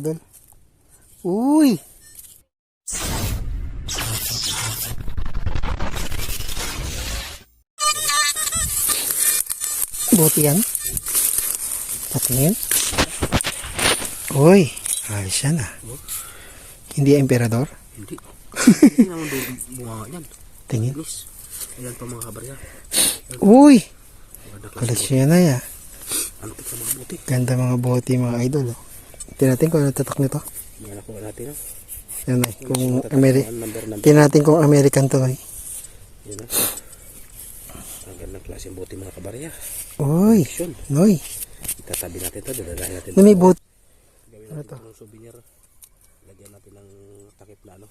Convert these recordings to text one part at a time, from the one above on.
Idol. Uy! Buti yan. Patingin. Uy! Ayos yan ah. Hindi emperador? Hindi. Hindi naman bunga yan. Tingin. Ayan pa mga kabarya. Uy! Koleksyon na ya. Antik na mga buti. Ganda mga buti mga idol. Oh. Tingnan natin kung ano tatak nito. Yan ako natin. Yan ay. Kung Number. tingnan natin kung American to ay. Yan na. Ang gandang klase ng buti mga kabarya. Uy! Yun. Noy! Itatabi natin ito. Dadalahin natin. Na may buti. Gawin Ano natin to? ng souvenir. Lagyan natin ng takip na ano.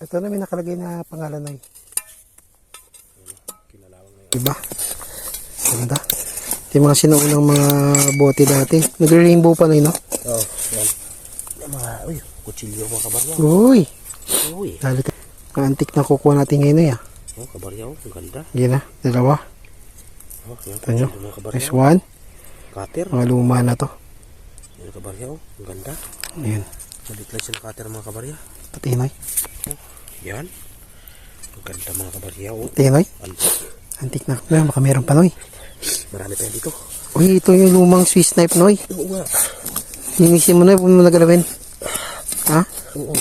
Ito na may nakalagay na pangalan Noy. Kinalawang na yun. Diba? Ganda. Ito yung mga sinuunang mga bote dati. Nagre-rainbow pa Noy, no? Oo. Yan. Yung mga, uy, kutsilyo mga kabarya. Uy! Uy. Dali ka. Ang antik na kukuha natin ngayon Noy, ah. Oh, kabarya, oh. Ang ganda. Yan na. Dalawa. Oh, yan. Ito nyo. Kutsilyo mga kabarya. Nice one. Cutter. Mga luma na to. Yan kabarya, oh. Ang ganda. Ayan. Maliklay siya ng cutter mga kabarya. Pati Noy. Yan. Ang ganda mga kabarya, oh. Pati Noy. Antik. Antik na. Baka meron pa Noy. Marami pa yan dito. Uy, ito yung lumang Swiss knife Noy. Oo nga. Linisin mo Noy. Huwag mo nagalawin. Ha? Oo.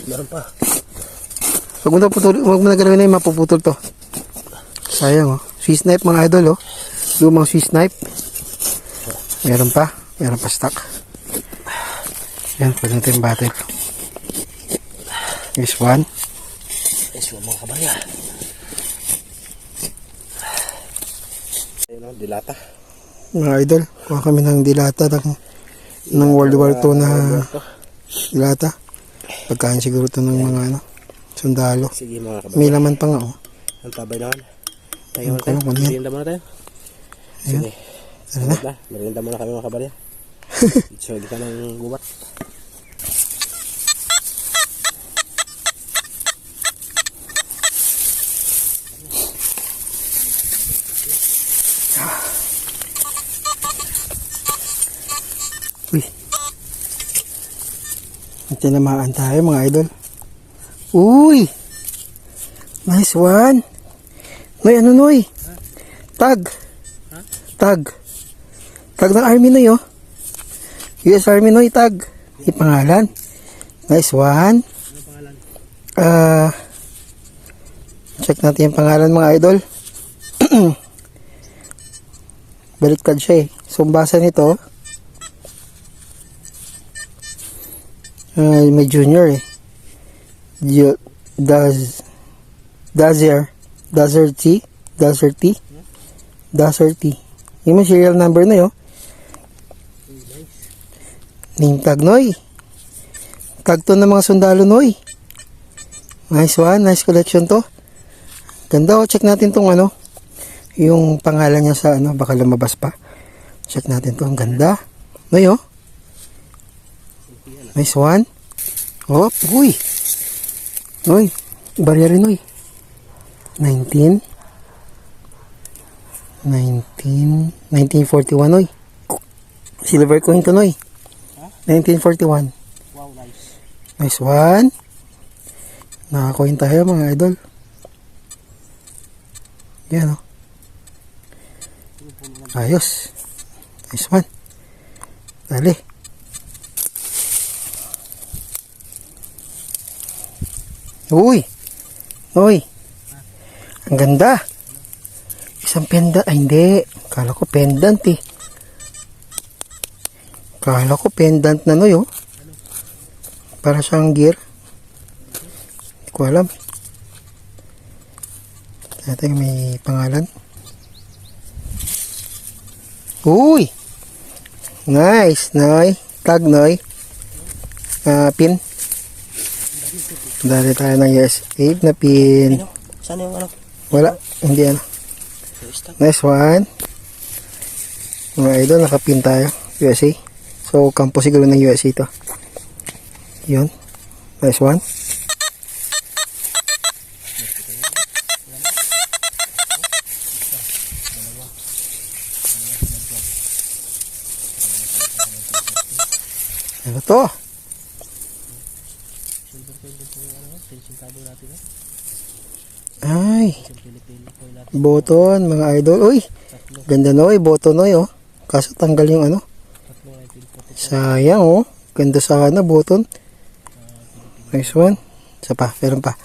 Meron pa. Huwag mo nagalawin Noy. Mapuputol to. Sayang oh. Swiss knife mga idol oh. Lumang Swiss knife. Meron pa. Meron pa stock. Yan. Pwede natin battle. This one. Yes, mga kabarya. Ayun ang dilata. Mga idol. Kuha kami ng dilata ng World War II na dilata. Pagkain siguro ito ng mga ano, sundalo. Sige mga kabarya. May laman pa nga oh. Ang tabay naman. Tayo Ang muna tayo. kulong, ano yan? Merienda muna tayo. Ayan. Sige. Tara na. Merienda muna kami mga kabarya. Ito kita ng gubat. Uy. Tinamaan tayo mga idol. Uy! Nice one! Noy, ano Noy? Tag! Tag! Tag ng Army Noy oh. US Army Noy tag. Yung pangalan. Nice one. Ano pangalan? Check natin yung pangalan mga idol. Baliktad siya eh. So, ang basa nito may junior eh. Dazer T. Yung may serial number na yun. Name tag Noy. Tag to ng mga sundalo Noy. Nice one. Nice collection to. Ganda oh. Check natin tong ano. Yung pangalan niya sa ano. Baka lumabas pa. Check natin to. Ang ganda. Noy oh. Nice one. Oh, uy. Noy. Barya rin Noy. 1941 Noy. Silver coin to Noy. 1941. Wow, nice. Nice one. Nakakoin tayo mga idol. Yan o. Ayos. Nice one. Dali. Uy. Uy. Ang ganda. Isang pendant. Ay hindi. Kala ko pendant eh. Kala ko pendant na no yun. Para siyang gear. Hindi ko alam. Natin may pangalan. Uy! Nice, Noy. Tag, Noy. Pin. Dali tayo ng USA na pin. Saan yung ano? Wala, hindi ano. Nice one. Mga idol, nakapin tayo. USA. So, kampo siguro ng USA ito. Yun. Nice one. Ano to? Ay, boton, mga idol. Uy, ganda Noy, boton Noy, oh. Kaso tanggal yung ano. Sayang, oh. Ganda sana, boton. Nice one. Isa pa, meron pa.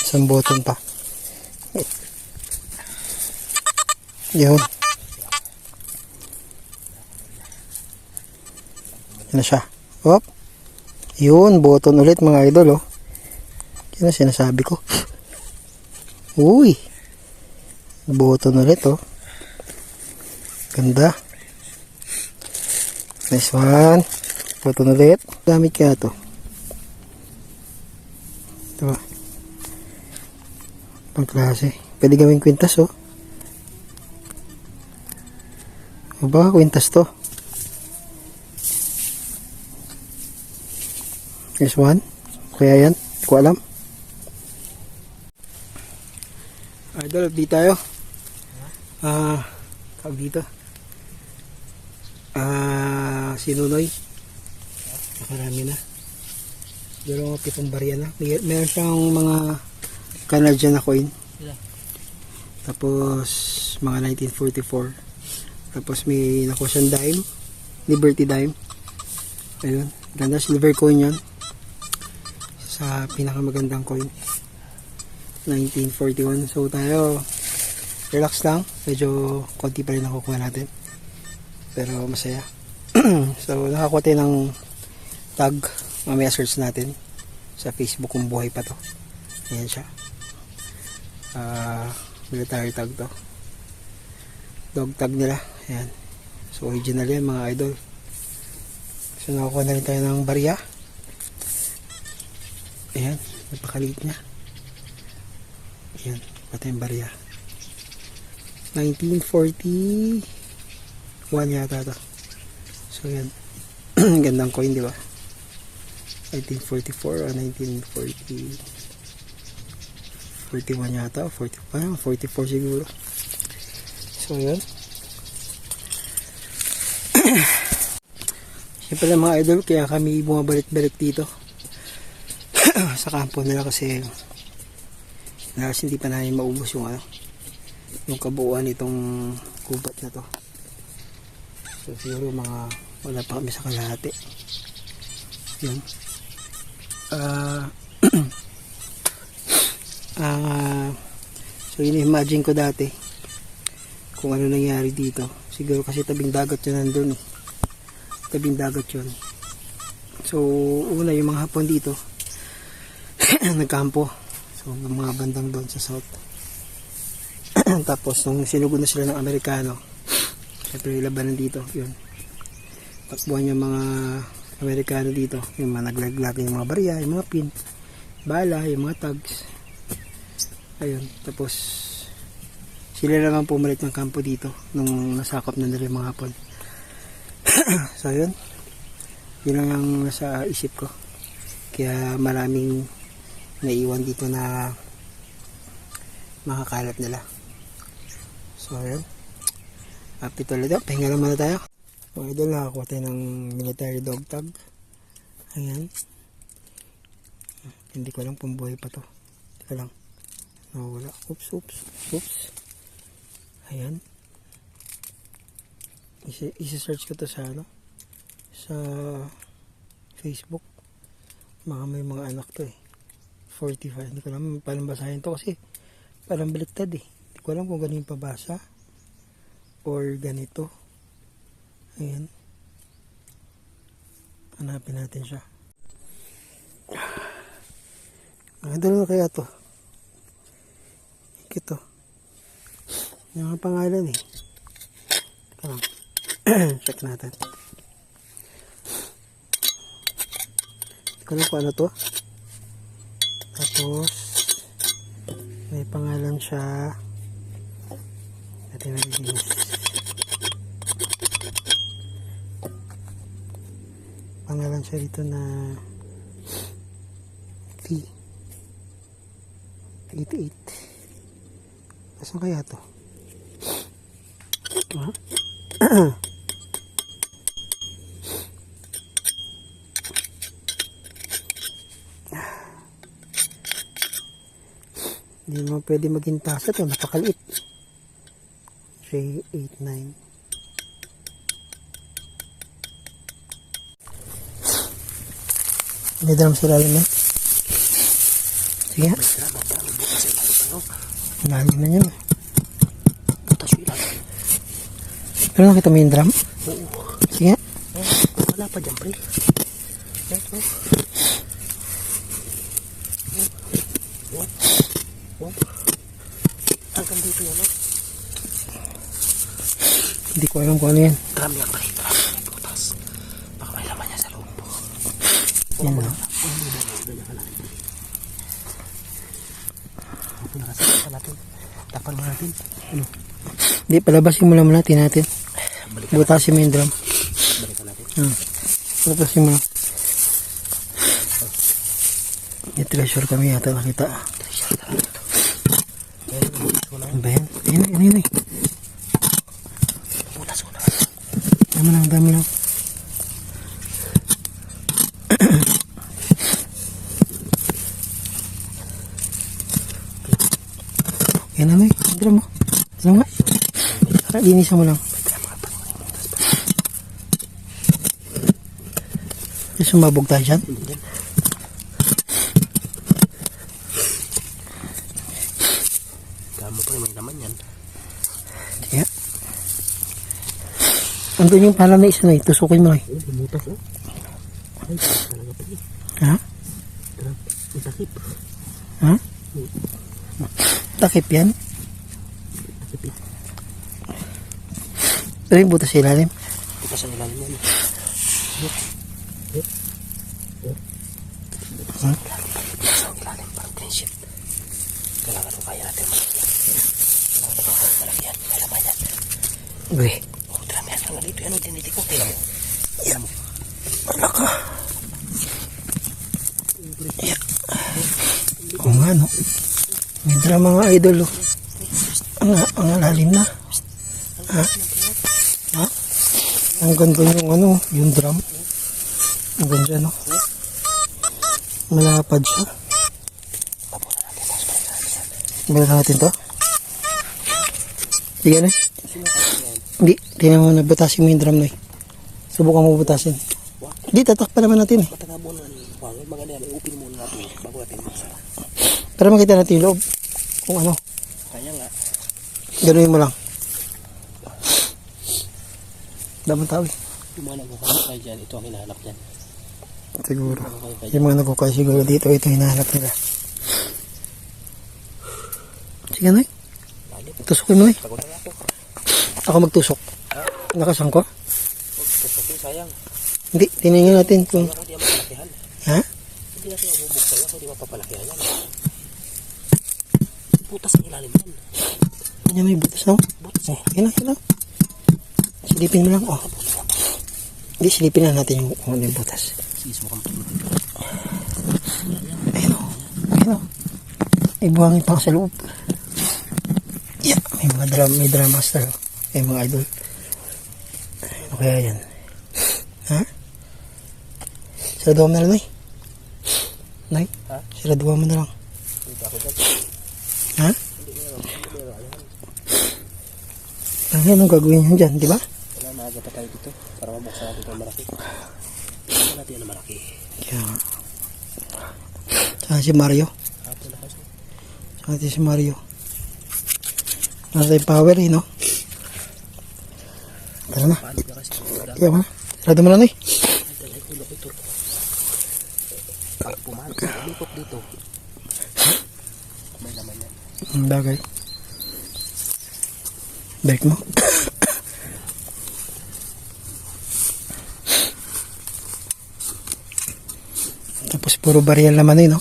Isang boton pa. Yun. Yan na siya. Hop. Yun, boton ulit mga idol, oh. Yan ang sinasabi ko. Uy. Boton ulit, oh. Ganda. Nice one. Boton ulit. Gamit kaya to. Diba? Pang klase. Pwede gawing kwintas, oh. O baka kwintas to. Nice one. Kaya yan. Hindi ko alam. Idol, update tayo. Tawag dito. Sinunoy. Nakarami na. Pero 7 barya na. Meron siyang mga Canadian na coin. Tapos mga 1944. Tapos may nakuha siyang dime. Liberty dime. Ayun. Ganda. Silver coin yan. Sa pinakamagandang coin. 1941. So tayo relax lang. Medyo konti pa rin nakukuha natin. Pero masaya. So nakakuha tayo ng tag. Mamaya search natin sa Facebook kung buhay pa to. Ayan siya. Military tag to. Dog tag nila. Ayan. So original yan mga idol. So nakakuha na rin tayo ng barya. Ayan. Napakaliit niya. Ayan. Pati yung barya. 1941 yata to. So yan. Gandang coin, di ba? 1944 o 1940 41 yata o 44 siguro. So yan. Siyempre lang mga idol, kaya kami bumabalik-balik dito sa kampo nila kasi hindi pa namin maubos yung yung kabuuan itong kubat na to. So siguro mga wala pa kami sa kalahati. Yun. So ini-imagine ko dati kung ano nangyari dito. Siguro kasi tabing dagat yun nandun, eh. Tabing dagat yun. So una yung mga Hapon dito nagkampo. So mga bandang doon sa south. Tapos nung sinugod na sila ng Amerikano, syempre labanan dito, yun. Takbuhan yung mga Amerikano dito, yung mga naglaglag yung mga barya, yung mga pin, bala, yung mga tags. Ayun, tapos sila naman pumalit ng kampo dito nung nasakop na nila yung mga Hapon. So yun, yun lang ang nasa isip ko. Kaya maraming naiwan dito na makakalat nila. So yun, update ulit. Pahinga lang muna tayo. Mga idol, nakakuha tayo ng military dog tag. Ayan. Hindi ko lang kung buhay pa to. Teka lang. Wala. Oops. Ayan. Isa-search ko to sa sa Facebook. May mga anak to, eh. 45. Hindi ko alam paano basahin to kasi parang baliktad, eh. Hindi ko alam kung ganun pabasa or ganito. Ayan. Hanapin natin siya. Dalawa kaya to. Ito. Yung mga pangalan, eh. Teka lang. Check natin. Hindi ko alam kung ano to. Tapos may pangalan siya. Natin nalinis. Pangalan siya dito na T88. Saan kaya to? Hindi mo pwede maging tasa ito. Napakaliit. 3, 8, 9. May drum sa lalim yan. Sige nga. Lalim na yan. Butas yung ilalim. Pero nakita mo yung drum? Oo. Sige nga. Wala pa dyan, pre. Hanggang dito yan, no? Hindi ko alam kung ano yan. Drum yan, pre. Drum yan, butas. Baka may laman niya sa loob. Yan na. Ito na kasi tapan natin. Tapan mo natin. Ano? Hindi, palabasin mo lang natin natin. Butasin mo yung drum. Balikan natin. Palabasin mo lang. May treasure kami yata nakita. Treasure talaga ito. Ano ba yan? Ayun. Butas ko na. Dami lang. Yan na, may drum mo. Ano nga? Para linisan mo lang. Sumabog tayo dyan. Kamo pa may laman yan. Kaya. Andun yung pala na isa na tusukin mo lang. Bumutas, oh. Ay, talaga pa yun. Ha? May takip. Ha? Takip yan? Takip yan. Pero yung butas sa ilalim. Butas ang ilalim yan. Butas ang ilalim. Parang green sheet. Kailangan ko kaya natin malagyan. Kailangan ko kaya malagyan. May laman yan. Uy. Oh, drum yan. Hanggang dito yan. Oh, diniti ko. Tingnan mo. Yan mo. Wala ka. Yeah. Oo nga, no? May drum mga idol, oh. Ang lalim na. Ha? Ha? Ang ganda yung ano, yung drum. Ang ganda, no? Malapad siya. Balik natin to. Sige na. Hindi, tingnan mo na butasin mo yung drum na eh. Subukan mo butasin. Hindi, tatakpan naman natin eh. Matagabo na. Maganda yan. Iupin muna natin bago natin magsara. Para makita natin yung loob. Kung ano. Kaya nga. Ganunin mo lang. Damang tao eh. Yung mga nagkakay dyan, ito ang hinahanap dyan. Siguro. Yung mga nagkukay siguro dito, ito hinahanap nila. Sige na eh. Tusukin mo na eh. Pagod na ako. Ako magtusok. Nakasang ko? Huwag tusukin, sayang. Hindi, tinignan natin kung... Sayang, hindi ang mapalakihan. Ha? Hindi natin mabubuksan yan, hindi mapapalakihan yan. Butas ang ilalim yan. Yan may butas na. Butas eh. Yan na. Silipin mo lang. Oh. Hindi, silipin na natin yung kung ano yung butas. Sis mo kang Ayun o. Ayun o. May buhangin pa sa loob. Yeah, may drum master. May mga idol. Ano kaya yan? Ha? Siraduhan mo na lang, Nay. Nay? Ha? Siraduhan mo na lang. dito ako dyan. Ha? Ano anong gagawin nyo dyan, di ba? Wala, maaga pa tayo dito para mabuksan natin itong malaki. Buksan natin yung malaki. Kaya saan si Mario? Hapon na kasi. Saan natin si Mario? Nasa tayong power eh, no? Tara na. Paano ka kasi? Kaya mo na. Sarado mo na, Nay. Ay, tulok ito. Pag pumalit sa umikot dito, may naman yan. Ang bagay. Balik mo. Tapos puro baril naman eh, no?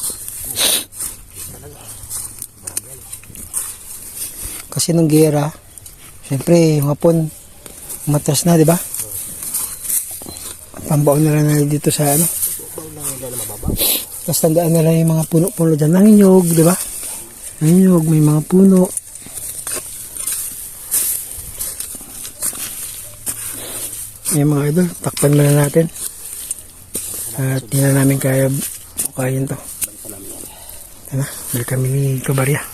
Kasi nung gera, syempre yung hapon, matras na, di ba? Pambaon na lang nila dito sa ano. Baon lang yan na mababa. Tapos tandaan nila yung mga puno-puno dyan. Nanginyog, di ba? Nanginyog, may mga puno. Ayan mga idol, takpan muna natin. At hindi na namin kaya bukayin to. Balik pa namin yan. Ito na, balik kami ni Kabarya.